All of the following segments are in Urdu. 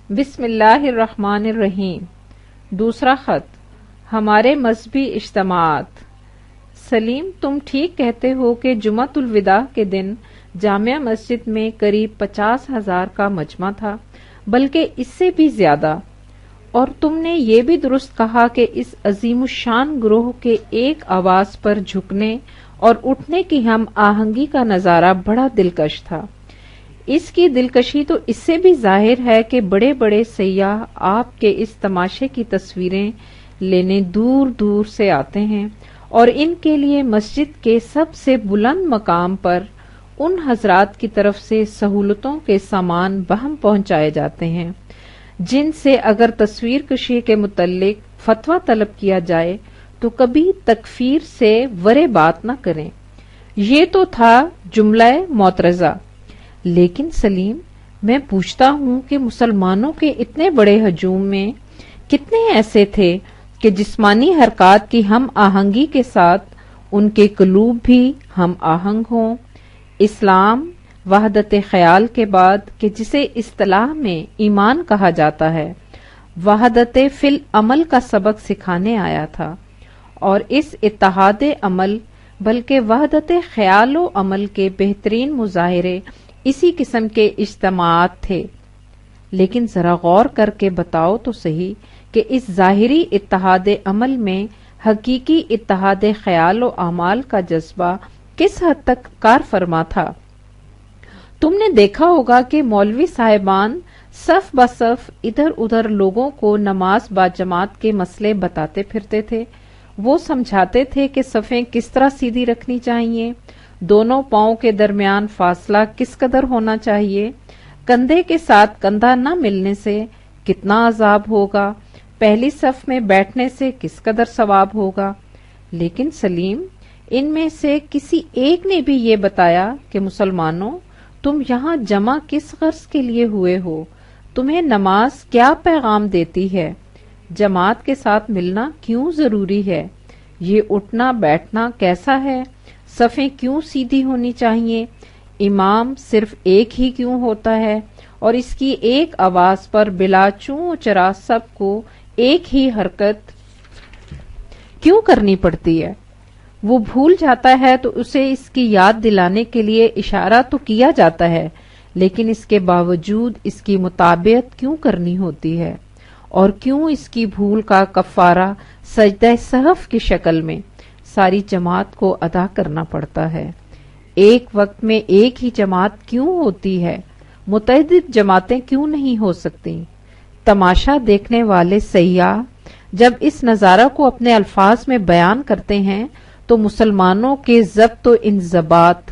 بسم اللہ الرحمن الرحیم۔ دوسرا خط، ہمارے مذہبی اجتماعات۔ سلیم، تم ٹھیک کہتے ہو کہ جمعۃ الوداع کے دن جامع مسجد میں قریب 50,000 کا مجمع تھا، بلکہ اس سے بھی زیادہ، اور تم نے یہ بھی درست کہا کہ اس عظیم الشان گروہ کے ایک آواز پر جھکنے اور اٹھنے کی ہم آہنگی کا نظارہ بڑا دلکش تھا۔ اس کی دلکشی تو اس سے بھی ظاہر ہے کہ بڑے بڑے سیاح آپ کے اس تماشے کی تصویریں لینے دور دور سے آتے ہیں، اور ان کے لیے مسجد کے سب سے بلند مقام پر ان حضرات کی طرف سے سہولتوں کے سامان بہم پہنچائے جاتے ہیں جن سے اگر تصویر کشی کے متعلق فتویٰ طلب کیا جائے تو کبھی تکفیر سے ورے بات نہ کریں۔ یہ تو تھا جملہ معترضہ، لیکن سلیم، میں پوچھتا ہوں کہ مسلمانوں کے اتنے بڑے ہجوم میں کتنے ایسے تھے کہ جسمانی حرکات کی ہم آہنگی کے ساتھ ان کے قلوب بھی ہم آہنگ ہوں؟ اسلام وحدت خیال کے بعد کہ جسے اصطلاح میں ایمان کہا جاتا ہے، وحدت فی العمل کا سبق سکھانے آیا تھا، اور اس اتحاد عمل بلکہ وحدت خیال و عمل کے بہترین مظاہرے اسی قسم کے اجتماعات تھے۔ لیکن ذرا غور کر کے بتاؤ تو صحیح کہ اس ظاہری اتحاد عمل میں حقیقی اتحاد خیال و اعمال کا جذبہ کس حد تک کار فرما تھا؟ تم نے دیکھا ہوگا کہ مولوی صاحبان صف بصف ادھر ادھر لوگوں کو نماز با جماعت کے مسئلے بتاتے پھرتے تھے۔ وہ سمجھاتے تھے کہ صفیں کس طرح سیدھی رکھنی چاہیے، دونوں پاؤں کے درمیان فاصلہ کس قدر ہونا چاہیے، کندھے کے ساتھ کندھا نہ ملنے سے کتنا عذاب ہوگا، پہلی صف میں بیٹھنے سے کس قدر ثواب ہوگا۔ لیکن سلیم، ان میں سے کسی ایک نے بھی یہ بتایا کہ مسلمانوں، تم یہاں جمع کس غرض کے لیے ہوئے ہو؟ تمہیں نماز کیا پیغام دیتی ہے؟ جماعت کے ساتھ ملنا کیوں ضروری ہے؟ یہ اٹھنا بیٹھنا کیسا ہے؟ صفیں کیوں سیدھی ہونی چاہیے؟ امام صرف ایک ہی کیوں ہوتا ہے؟ اور اس کی ایک آواز پر بلا چوں چرا سب کو ایک ہی حرکت کیوں کرنی پڑتی ہے؟ وہ بھول جاتا ہے تو اسے اس کی یاد دلانے کے لیے اشارہ تو کیا جاتا ہے، لیکن اس کے باوجود اس کی مطابقت کیوں کرنی ہوتی ہے؟ اور کیوں اس کی بھول کا کفارہ سجدہ سہو کی شکل میں ساری جماعت کو ادا کرنا پڑتا ہے؟ ایک وقت میں ایک ہی جماعت کیوں ہوتی ہے؟ متعدد جماعتیں کیوں نہیں ہو سکتی؟ تماشا دیکھنے والے سیاح جب اس نظارہ کو اپنے الفاظ میں بیان کرتے ہیں تو مسلمانوں کے ضبط و انضباط،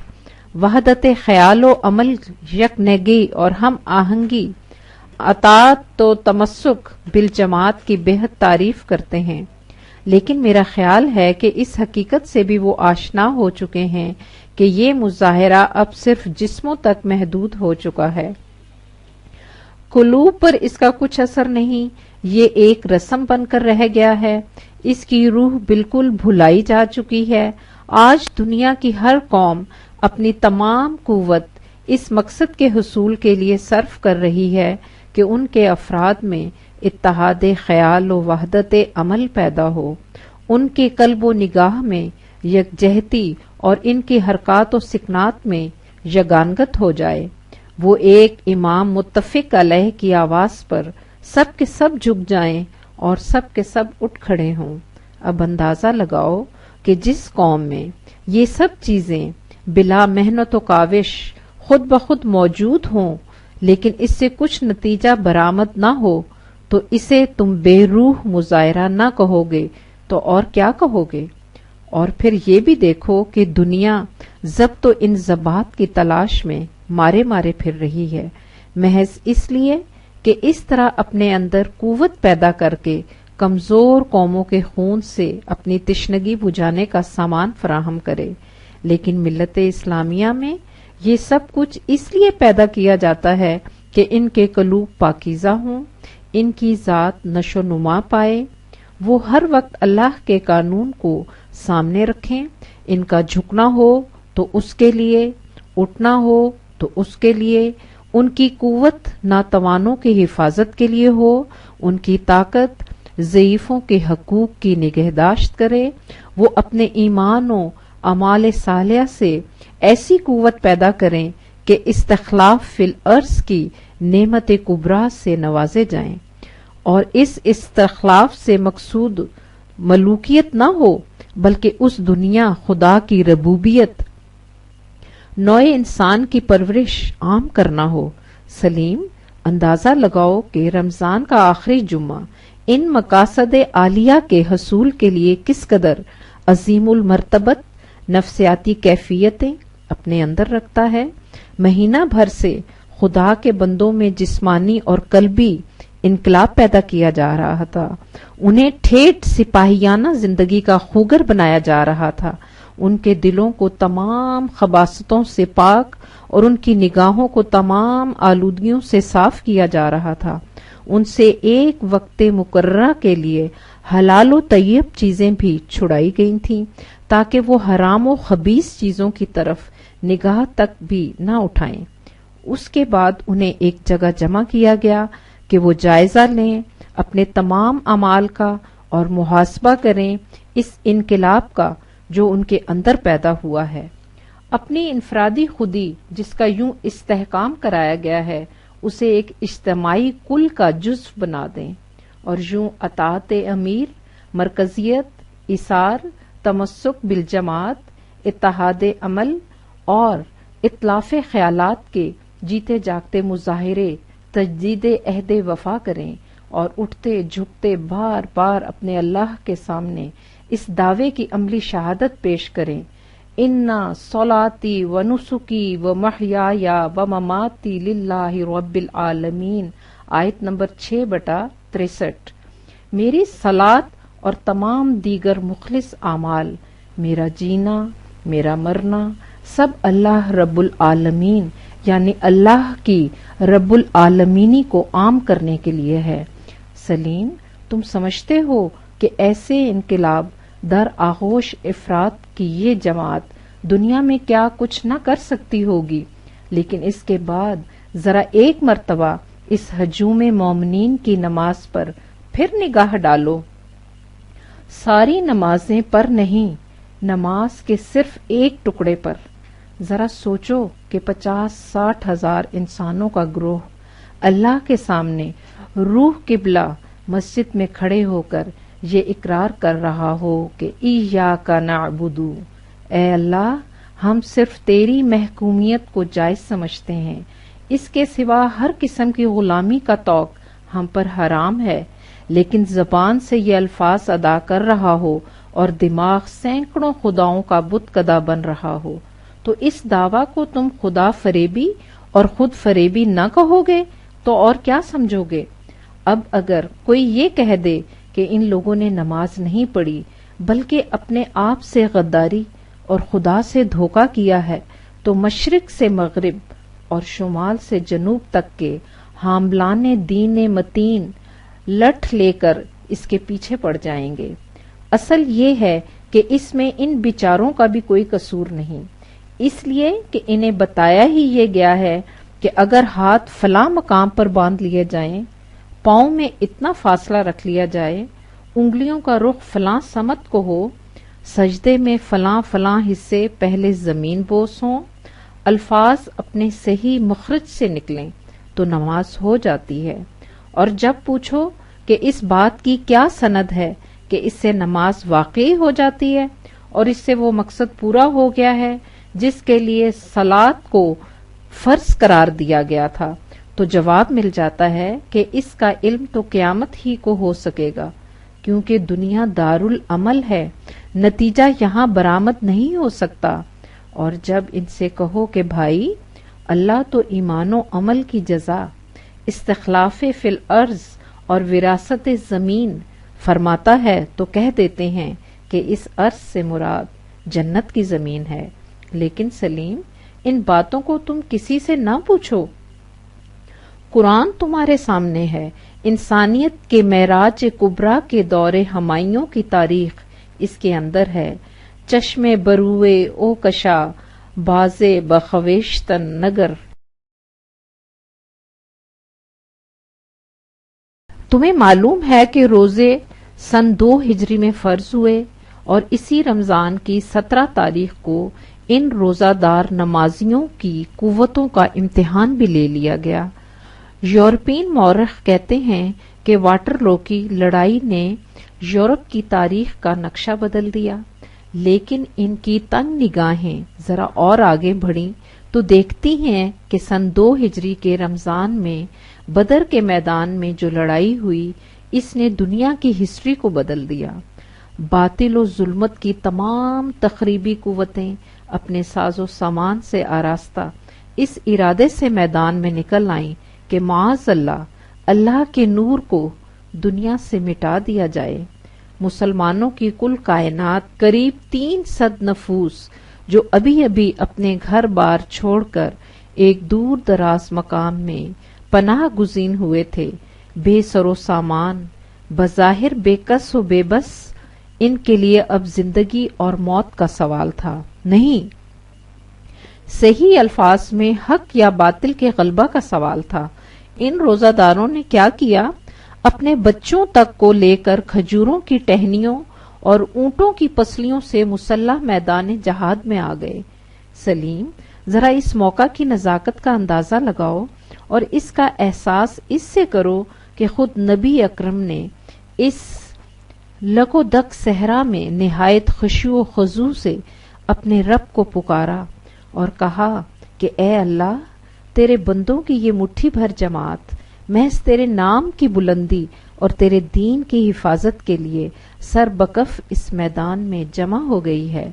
وحدت خیال و عمل، یکنگی اور ہم آہنگی، اطاعت و تمسک بالجماعت کی بہت تعریف کرتے ہیں۔ لیکن میرا خیال ہے کہ اس حقیقت سے بھی وہ آشنا ہو چکے ہیں کہ یہ مظاہرہ اب صرف جسموں تک محدود ہو چکا ہے، قلوب پر اس کا کچھ اثر نہیں، یہ ایک رسم بن کر رہ گیا ہے، اس کی روح بالکل بھلائی جا چکی ہے۔ آج دنیا کی ہر قوم اپنی تمام قوت اس مقصد کے حصول کے لیے صرف کر رہی ہے کہ ان کے افراد میں اتحاد خیال و وحدت عمل پیدا ہو، ان کے قلب و نگاہ میں یکجہتی اور ان کی حرکات و سکنات میں یگانگت ہو جائے۔ وہ ایک امام متفق علیہ کی آواز پر سب کے سب جھک جائیں اور سب کے سب اٹھ کھڑے ہوں۔ اب اندازہ لگاؤ کہ جس قوم میں یہ سب چیزیں بلا محنت و کاوش خود بخود موجود ہوں لیکن اس سے کچھ نتیجہ برآمد نہ ہو تو اسے تم بے روح مظاہرہ نہ کہو گے تو اور کیا کہو گے؟ اور پھر یہ بھی دیکھو کہ دنیا ضبط و انضباط کی تلاش میں مارے مارے پھر رہی ہے، محض اس لیے کہ اس طرح اپنے اندر قوت پیدا کر کے کمزور قوموں کے خون سے اپنی تشنگی بجھانے کا سامان فراہم کرے۔ لیکن ملت اسلامیہ میں یہ سب کچھ اس لیے پیدا کیا جاتا ہے کہ ان کے قلوب پاکیزہ ہوں، ان کی ذات نشو و نما پائے، وہ ہر وقت اللہ کے قانون کو سامنے رکھیں، ان کا جھکنا ہو تو اس کے لیے، اٹھنا ہو تو اس کے لیے، ان کی قوت ناتوانوں کی حفاظت کے لیے ہو، ان کی طاقت ضعیفوں کے حقوق کی نگہداشت کرے، وہ اپنے ایمان و اعمال صالحہ سے ایسی قوت پیدا کریں کہ استخلاف فی الارض کی نعمت کبریٰ سے نوازے جائیں، اور اس استخلاف سے مقصود ملوکیت نہ ہو بلکہ اس دنیا خدا کی ربوبیت نوع انسان کی پرورش عام کرنا ہو۔ سلیم، اندازہ لگاؤ کہ رمضان کا آخری جمعہ ان مقاصد عالیہ کے حصول کے لیے کس قدر عظیم المرتبت نفسیاتی کیفیتیں اپنے اندر رکھتا ہے۔ مہینہ بھر سے خدا کے بندوں میں جسمانی اور قلبی انقلاب پیدا کیا جا رہا تھا، انہیں ٹھیٹھ سپاہیانہ زندگی کا خوگر بنایا جا رہا تھا، ان کے دلوں کو تمام خباثتوں سے پاک اور ان کی نگاہوں کو تمام آلودگیوں سے صاف کیا جا رہا تھا، ان سے ایک وقت مقررہ کے لیے حلال و طیب چیزیں بھی چھڑائی گئی تھیں تاکہ وہ حرام و خبیث چیزوں کی طرف نگاہ تک بھی نہ اٹھائیں۔ اس کے بعد انہیں ایک جگہ جمع کیا گیا کہ وہ جائزہ لیں اپنے تمام اعمال کا اور محاسبہ کریں اس انقلاب کا جو ان کے اندر پیدا ہوا ہے۔ اپنی انفرادی خودی جس کا یوں استحکام کرایا گیا ہے اسے ایک اجتماعی کل کا جزو بنا دیں، اور یوں اطاعت امیر، مرکزیت، ایثار، تمسک بالجماعت، اتحاد عمل اور اتلاف خیالات کے جیتے جاگتے مظاہرے تجدید عہد وفا کریں، اور اٹھتے جھکتے بار بار اپنے اللہ کے سامنے اس دعوے کی عملی شہادت پیش کریں، اِنَّ صَلَاتِي وَنُسُكِي وَمَحْيَايَ وَمَمَاتِي لِلَّهِ رَبِّ الْعَالَمِينَ، آیت نمبر 6/63۔ میری صلات اور تمام دیگر مخلص اعمال، میرا جینا، میرا مرنا، سب اللہ رب العالمین یعنی اللہ کی رب العالمینی کو عام کرنے کے لیے ہے۔ سلیم، تم سمجھتے ہو کہ ایسے انقلاب در آغوش افراد کی یہ جماعت دنیا میں کیا کچھ نہ کر سکتی ہوگی، لیکن اس کے بعد ذرا ایک مرتبہ اس ہجوم مومنین کی نماز پر پھر نگاہ ڈالو۔ ساری نمازیں پر نہیں، نماز کے صرف ایک ٹکڑے پر۔ ذرا سوچو کہ 50-60 ہزار انسانوں کا گروہ اللہ کے سامنے روح قبلہ مسجد میں کھڑے ہو کر یہ اقرار کر رہا ہو کہ ایاک نعبد، اے اللہ ہم صرف تیری محکومیت کو جائز سمجھتے ہیں، اس کے سوا ہر قسم کی غلامی کا طوق ہم پر حرام ہے، لیکن زبان سے یہ الفاظ ادا کر رہا ہو اور دماغ سینکڑوں خداؤں کا بت کدا بن رہا ہو، تو اس دعویٰ کو تم خدا فریبی اور خود فریبی نہ کہو گے تو اور کیا سمجھو گے؟ اب اگر کوئی یہ کہہ دے کہ ان لوگوں نے نماز نہیں پڑھی بلکہ اپنے آپ سے غداری اور خدا سے دھوکہ کیا ہے، تو مشرق سے مغرب اور شمال سے جنوب تک کے حاملان دین متین لٹھ لے کر اس کے پیچھے پڑ جائیں گے۔ اصل یہ ہے کہ اس میں ان بیچاروں کا بھی کوئی قصور نہیں، اس لیے کہ انہیں بتایا ہی یہ گیا ہے کہ اگر ہاتھ فلاں مقام پر باندھ لیے جائیں، پاؤں میں اتنا فاصلہ رکھ لیا جائے، انگلیوں کا رخ فلاں سمت کو ہو، سجدے میں فلاں فلاں حصے پہلے زمین بوس ہوں، الفاظ اپنے صحیح مخرج سے نکلیں تو نماز ہو جاتی ہے۔ اور جب پوچھو کہ اس بات کی کیا سند ہے کہ اس سے نماز واقعی ہو جاتی ہے اور اس سے وہ مقصد پورا ہو گیا ہے جس کے لیے صلات کو فرض قرار دیا گیا تھا، تو جواب مل جاتا ہے کہ اس کا علم تو قیامت ہی کو ہو سکے گا، کیونکہ دنیا دارالعمل ہے، نتیجہ یہاں برآمد نہیں ہو سکتا۔ اور جب ان سے کہو کہ بھائی اللہ تو ایمان و عمل کی جزا استخلاف فی الارض اور وراثت زمین فرماتا ہے تو کہہ دیتے ہیں کہ اس ارض سے مراد جنت کی زمین ہے۔ لیکن سلیم، ان باتوں کو تم کسی سے نہ پوچھو، قرآن تمہارے سامنے ہے، انسانیت کے معراج کبریٰ کے دور ہمائیوں کی تاریخ اس کے اندر ہے۔ چشم بروئے او کشا بازے بخویشتن نگر تمہیں معلوم ہے کہ روزے سن 2 ہجری میں فرض ہوئے اور اسی رمضان کی 17 تاریخ کو ان روزہ دار نمازیوں کی قوتوں کا امتحان بھی لے لیا گیا۔ یورپین مورخ کہتے ہیں کہ واٹرلو کی لڑائی نے یورپ کی تاریخ کا نقشہ بدل دیا، لیکن ان کی تنگ نگاہیں ذرا اور آگے بڑھیں تو دیکھتی ہیں کہ سن 2 ہجری کے رمضان میں بدر کے میدان میں جو لڑائی ہوئی اس نے دنیا کی ہسٹری کو بدل دیا۔ باطل و ظلمت کی تمام تخریبی قوتیں اپنے ساز و سامان سے آراستہ اس ارادے سے میدان میں نکل آئیں کہ معاذ اللہ کے نور کو دنیا سے مٹا دیا جائے۔ مسلمانوں کی کل کائنات قریب 300 نفوس جو ابھی ابھی اپنے گھر بار چھوڑ کر ایک دور دراز مقام میں پناہ گزین ہوئے تھے، بے سر و سامان، بظاہر بے کس و بے بس، ان کے لیے اب زندگی اور موت کا سوال تھا، نہیں، صحیح الفاظ میں حق یا باطل کے غلبہ کا سوال تھا۔ ان روزہ داروں نے کیا کیا؟ اپنے بچوں تک کو لے کر کھجوروں کی ٹہنیوں اور اونٹوں کی پسلیوں سے مسلح میدان جہاد میں آ گئے۔ سلیم، ذرا اس موقع کی نزاکت کا اندازہ لگاؤ اور اس کا احساس اس سے کرو کہ خود نبی اکرم نے اس لگ و دک صحرا میں نہایت خشوع و خضوع سے اپنے رب کو پکارا اور کہا کہ اے اللہ، تیرے بندوں کی یہ مٹھی بھر جماعت محض تیرے نام کی بلندی اور تیرے دین کی حفاظت کے لیے سر بکف اس میدان میں جمع ہو گئی ہے۔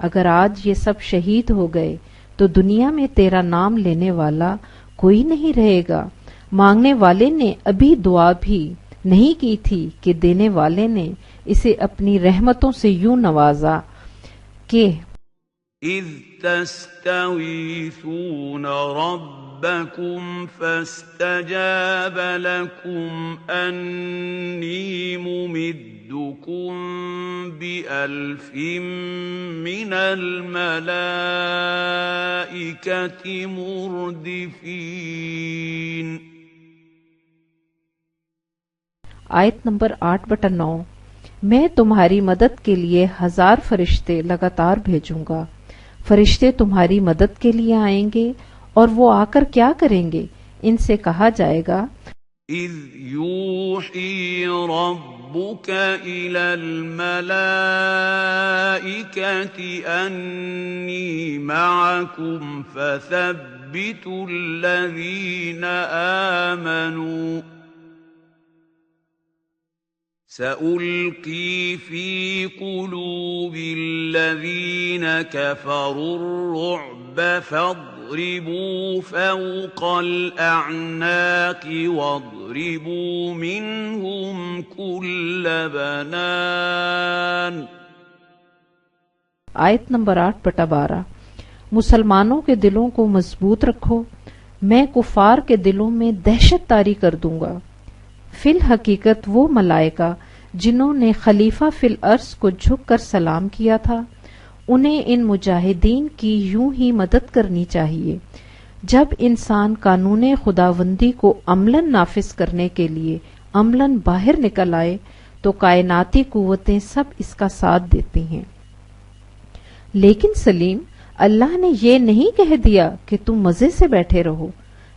اگر آج یہ سب شہید ہو گئے تو دنیا میں تیرا نام لینے والا کوئی نہیں رہے گا۔ مانگنے والے نے ابھی دعا بھی نہیں کی تھی کہ دینے والے نے اسے اپنی رحمتوں سے یوں نوازا کہ اذ تستغیثون ربکم فاستجاب لکم انی ممدکم بألف من الملائکۃ مردفین۔ آیت نمبر 8/9۔ میں تمہاری مدد کے لیے 1000 فرشتے لگاتار بھیجوں گا۔ فرشتے تمہاری مدد کے لیے آئیں گے اور وہ آ کر کیا کریں گے؟ ان سے کہا جائے گا اذ یوحی ربک الی الملائکۃ انی معکم فثبتوا الذین آمنوا سألقی فی قلوب الذین کفروا الرعب فاضربوا فوق الأعناق واضربوا منهم كل بنان۔ آیت نمبر 8/12۔ مسلمانوں کے دلوں کو مضبوط رکھو، میں کفار کے دلوں میں دہشت طاری کر دوں گا۔ فی الحقیقت وہ ملائکہ جنہوں نے خلیفہ فی الارض کو جھک کر سلام کیا تھا، انہیں ان مجاہدین کی یوں ہی مدد کرنی چاہیے۔ جب انسان قانون خداوندی کو عملاً نافذ کرنے کے لیے عملاً باہر نکل آئے تو کائناتی قوتیں سب اس کا ساتھ دیتی ہیں۔ لیکن سلیم، اللہ نے یہ نہیں کہہ دیا کہ تم مزے سے بیٹھے رہو،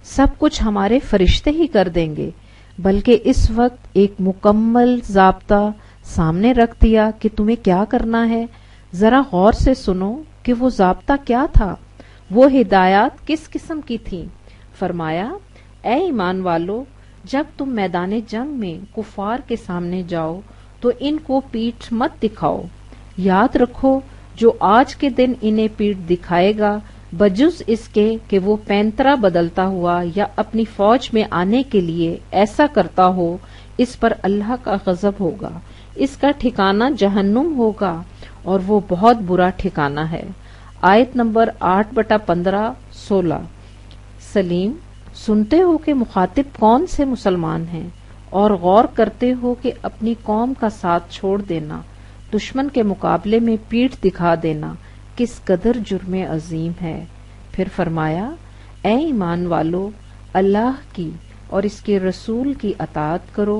سب کچھ ہمارے فرشتے ہی کر دیں گے، بلکہ اس وقت ایک مکمل ضابطہ سامنے رکھ دیا کہ تمہیں کیا کرنا ہے۔ ذرا غور سے سنو کہ وہ ضابطہ کیا تھا، وہ ہدایات کس قسم کی تھیں۔ فرمایا، اے ایمان والو، جب تم میدان جنگ میں کفار کے سامنے جاؤ تو ان کو پیٹھ مت دکھاؤ۔ یاد رکھو، جو آج کے دن انہیں پیٹھ دکھائے گا بجز اس کے کہ وہ پینترا بدلتا ہوا یا اپنی فوج میں آنے کے لیے ایسا کرتا ہو، اس پر اللہ کا غضب ہوگا، اس کا ٹھکانہ جہنم ہوگا اور وہ بہت برا ٹھکانہ ہے۔ آیت نمبر 8/15-16۔ سلیم، سنتے ہو کہ مخاطب کون سے مسلمان ہیں اور غور کرتے ہو کہ اپنی قوم کا ساتھ چھوڑ دینا، دشمن کے مقابلے میں پیٹھ دکھا دینا کس قدر جرم عظیم ہے۔ پھر فرمایا، اے ایمان والو، اللہ کی اور اس کے رسول کی اطاعت کرو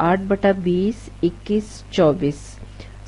8/20, 21, 24।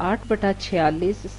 8/46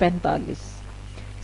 45।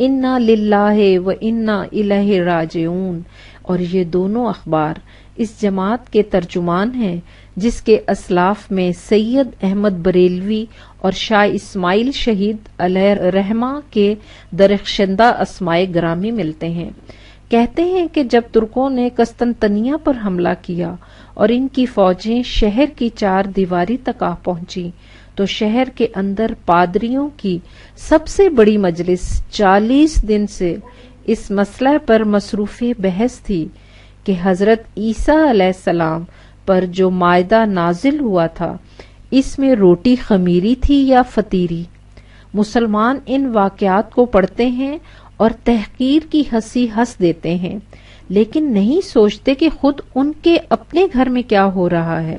انا للہ و انا الیہ راجعون، اور یہ دونوں اخبار اس جماعت کے ترجمان ہیں جس کے اسلاف میں سید احمد بریلوی اور شاہ اسماعیل شہید علیہ رحمہ کے درخشندہ اسمائے گرامی ملتے ہیں۔ کہتے ہیں کہ جب ترکوں نے قسطنطنیہ پر حملہ کیا اور ان کی فوجیں شہر کی 4 دیواری تک آ پہنچی تو شہر کے اندر پادریوں کی سب سے بڑی مجلس 40 دن سے اس مسئلہ پر مصروف بحث تھی کہ حضرت عیسیٰ علیہ السلام پر جو مائدہ نازل ہوا تھا اس میں روٹی خمیری تھی یا فطیری۔ مسلمان ان واقعات کو پڑھتے ہیں اور تحقیر کی ہنسی ہنس دیتے ہیں، لیکن نہیں سوچتے کہ خود ان کے اپنے گھر میں کیا ہو رہا ہے۔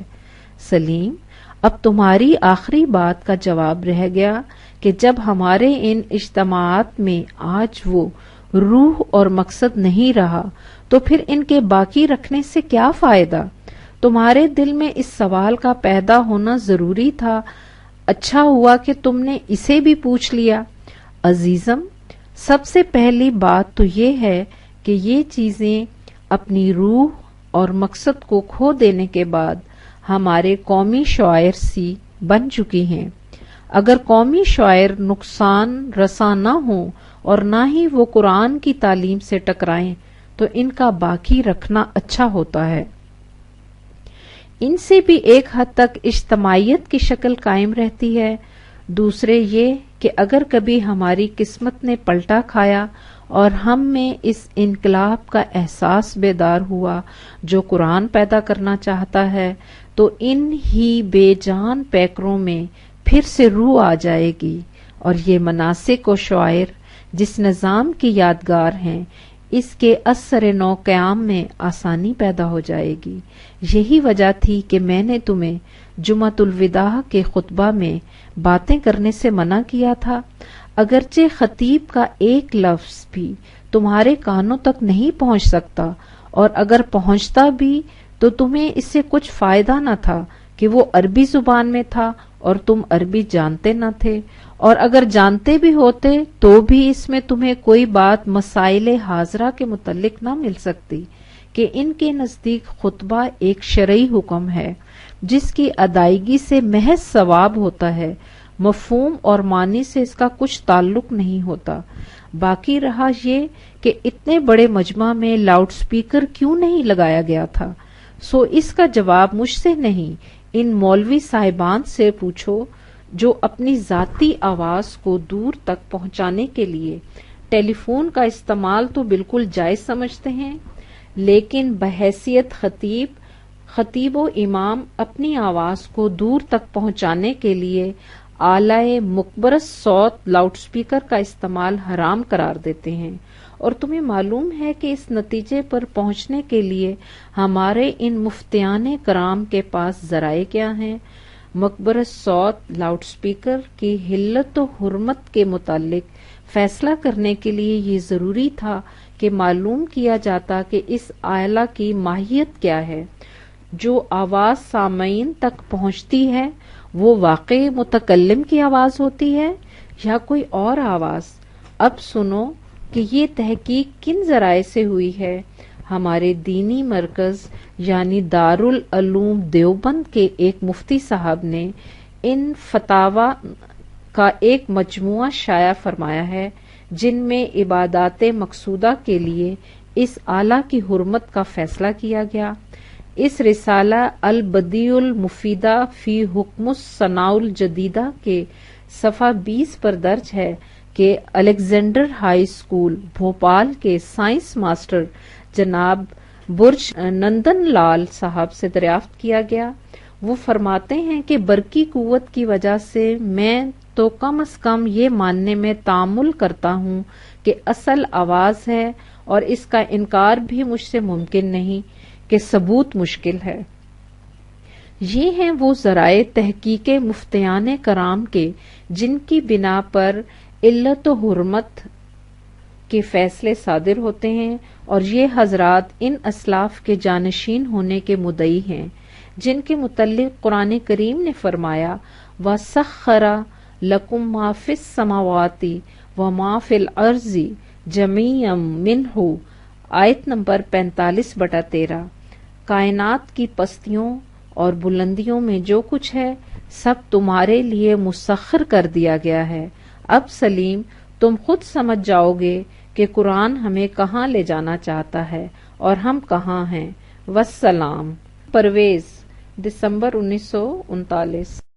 سلیم، اب تمہاری آخری بات کا جواب رہ گیا کہ جب ہمارے ان اجتماعات میں آج وہ روح اور مقصد نہیں رہا تو پھر ان کے باقی رکھنے سے کیا فائدہ؟ تمہارے دل میں اس سوال کا پیدا ہونا ضروری تھا، اچھا ہوا کہ تم نے اسے بھی پوچھ لیا۔ عزیزم، سب سے پہلی بات تو یہ ہے کہ یہ چیزیں اپنی روح اور مقصد کو کھو دینے کے بعد ہمارے قومی شعائر سی بن چکی ہیں۔ اگر قومی شعائر نقصان رساں نہ ہوں اور نہ ہی وہ قرآن کی تعلیم سے ٹکرائیں تو ان کا باقی رکھنا اچھا ہوتا ہے۔ ان سے بھی ایک حد تک اجتماعیت کی شکل قائم رہتی ہے۔ دوسرے یہ کہ اگر کبھی ہماری قسمت نے پلٹا کھایا اور ہم میں اس انقلاب کا احساس بیدار ہوا جو قرآن پیدا کرنا چاہتا ہے تو ان ہی بے جان پیکروں میں پھر سے روح آ جائے گی اور یہ مناسک و شعائر جس نظام کی یادگار ہیں اس کے اثر نو قیام میں آسانی پیدا ہو جائے گی۔ یہی وجہ تھی کہ میں نے تمہیں جمعۃ الوداع کے خطبہ میں باتیں کرنے سے منع کیا تھا۔ اگرچہ خطیب کا ایک لفظ بھی تمہارے کانوں تک نہیں پہنچ سکتا، اور اگر پہنچتا بھی تو تمہیں اس سے کچھ فائدہ نہ تھا کہ وہ عربی زبان میں تھا اور تم عربی جانتے نہ تھے، اور اگر جانتے بھی ہوتے تو بھی اس میں تمہیں کوئی بات مسائل حاضرہ کے متعلق نہ مل سکتی کہ ان کے نزدیک خطبہ ایک شرعی حکم ہے جس کی ادائیگی سے محض ثواب ہوتا ہے، مفہوم اور معنی سے اس کا کچھ تعلق نہیں ہوتا۔ باقی رہا یہ کہ اتنے بڑے مجمع میں لاؤڈ سپیکر کیوں نہیں لگایا گیا تھا، سو اس کا جواب مجھ سے نہیں ان مولوی صاحبان سے پوچھو جو اپنی ذاتی آواز کو دور تک پہنچانے کے لیے ٹیلی فون کا استعمال تو بالکل جائز سمجھتے ہیں، لیکن بحیثیت خطیب و امام اپنی آواز کو دور تک پہنچانے کے لیے اعلی مکبرس صوت لاؤڈ سپیکر کا استعمال حرام قرار دیتے ہیں۔ اور تمہیں معلوم ہے کہ اس نتیجے پر پہنچنے کے لیے ہمارے ان مفتیان کرام کے پاس ذرائع کیا ہیں۔ مکبرس صوت لاؤڈ سپیکر کی حلت و حرمت کے متعلق فیصلہ کرنے کے لیے یہ ضروری تھا کہ معلوم کیا جاتا کہ اس آلہ کی ماہیت کیا ہے۔ جو آواز سامعین تک پہنچتی ہے وہ واقعی متکلم کی آواز ہوتی ہے یا کوئی اور آواز؟ اب سنو کہ یہ تحقیق کن ذرائع سے ہوئی ہے۔ ہمارے دینی مرکز یعنی دارالعلوم دیوبند کے ایک مفتی صاحب نے ان فتاوی کا ایک مجموعہ شائع فرمایا ہے جن میں عبادات مقصودہ کے لیے اس آلہ کی حرمت کا فیصلہ کیا گیا۔ اس رسالہ البدیع المفیدہ فی حکم الصناع الجدیدہ کے صفحہ 20 پر درج ہے کہ الیگزینڈر ہائی اسکول بھوپال کے سائنس ماسٹر جناب برج نندن لال صاحب سے دریافت کیا گیا۔ وہ فرماتے ہیں کہ برقی قوت کی وجہ سے میں تو کم از کم یہ ماننے میں تعامل کرتا ہوں کہ اصل آواز ہے، اور اس کا انکار بھی مجھ سے ممکن نہیں کہ ثبوت مشکل ہے۔ یہ ہیں وہ ذرائع تحقیق مفتیان کرام کے جن کی بنا پر علت و حرمت کے فیصلے صادر ہوتے ہیں، اور یہ حضرات ان اسلاف کے جانشین ہونے کے مدعی ہیں جن کے متعلق قرآن کریم نے فرمایا وَسَخَّرَ لَكُم مَّا فِي السَّمَاوَاتِ وما فی الارض جمیعا منہ، آیت نمبر 45/13۔ کائنات کی پستیوں اور بلندیوں میں جو کچھ ہے سب تمہارے لیے مسخر کر دیا گیا ہے۔ اب سلیم تم خود سمجھ جاؤ گے کہ قرآن ہمیں کہاں لے جانا چاہتا ہے اور ہم کہاں ہیں۔ والسلام۔ پرویز، دسمبر 1939۔